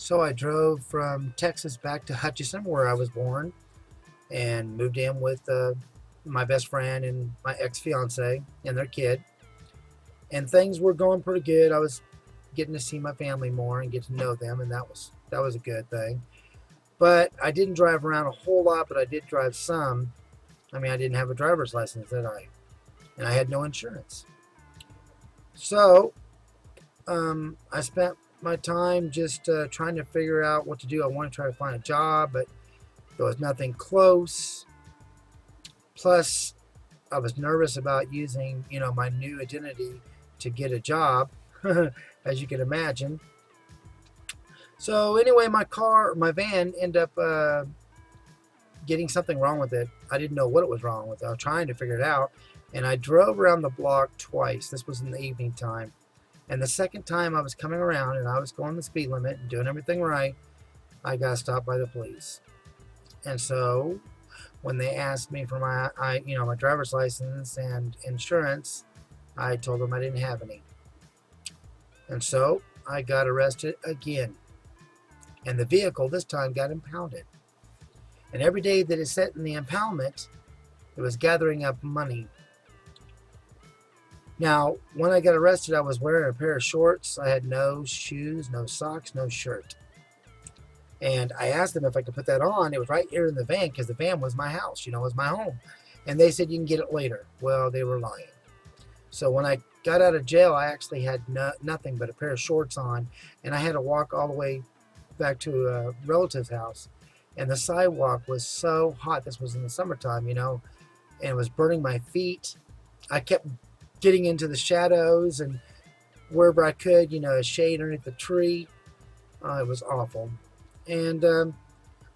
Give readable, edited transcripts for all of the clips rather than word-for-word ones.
So I drove from Texas back to Hutchinson, where I was born, and moved in with my best friend and my ex-fiance and their kid. And things were going pretty good. I was getting to see my family more and get to know them, and that was a good thing. But I didn't drive around a whole lot, but I did drive some. I mean, I didn't have a driver's license, did I? And I had no insurance. So I spent my time just trying to figure out what to do. I want to try to find a job, but there was nothing close. Plus, I was nervous about using, my new identity to get a job, as you can imagine. So anyway, my van, ended up getting something wrong with it. I didn't know what it was wrong with it. I was trying to figure it out, and I drove around the block twice. This was in the evening time. And the second time I was coming around and I was going the speed limit and doing everything right, I got stopped by the police. And so when they asked me for my driver's license and insurance, I told them I didn't have any. And so I got arrested again. And the vehicle this time got impounded. And every day that it sat in the impoundment, it was gathering up money. Now, when I got arrested, I was wearing a pair of shorts. I had no shoes, no socks, no shirt. And I asked them if I could put that on. It was right here in the van, because the van was my house, was my home. And they said you can get it later. Well, they were lying. So when I got out of jail, I actually had nothing but a pair of shorts on. And I had to walk all the way back to a relative's house. And the sidewalk was so hot. This was in the summertime, and it was burning my feet. I kept getting into the shadows and wherever I could, a shade underneath the tree. It was awful. And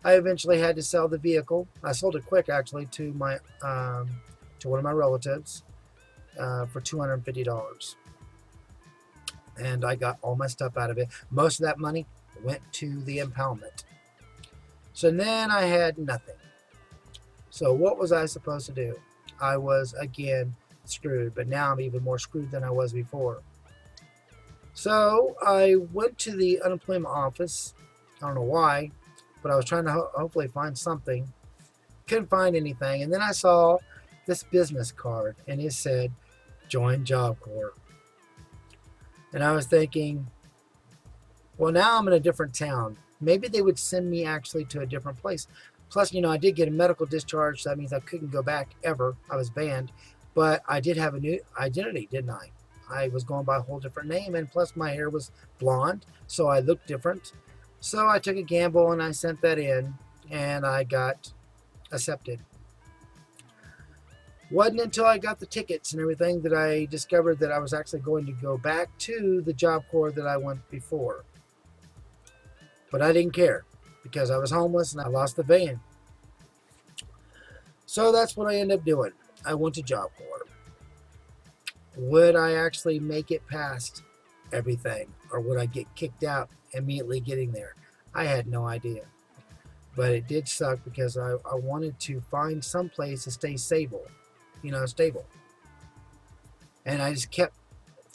I eventually had to sell the vehicle. I sold it quick, actually, to my to one of my relatives for $250. And I got all my stuff out of it. Most of that money went to the impoundment. So then I had nothing. So what was I supposed to do? I was, again, screwed, but now I'm even more screwed than I was before. So I went to the unemployment office. I don't know why, but I was trying to hopefully find something. Couldn't find anything. And then I saw this business card, and it said, join Job Corps. And I was thinking, well, now I'm in a different town. Maybe they would send me actually to a different place. Plus, I did get a medical discharge. So that means I couldn't go back ever. I was banned. But I did have a new identity, didn't I? I was going by a whole different name, and plus my hair was blonde, so I looked different. So I took a gamble, and I sent that in, and I got accepted. Wasn't until I got the tickets and everything that I discovered that I was actually going to go back to the Job Corps that I went before. But I didn't care, because I was homeless and I lost the van. So that's what I ended up doing. I went to Job Corps. Would I actually make it past everything, or would I get kicked out immediately getting there? I had no idea. But it did suck, because I wanted to find some place to stay stable. And I just kept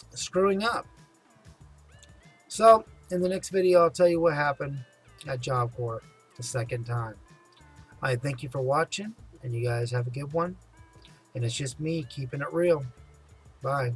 screwing up. So in the next video, I'll tell you what happened at Job Corps the second time. I thank you for watching, and you guys have a good one. And it's just me keeping it real. Bye.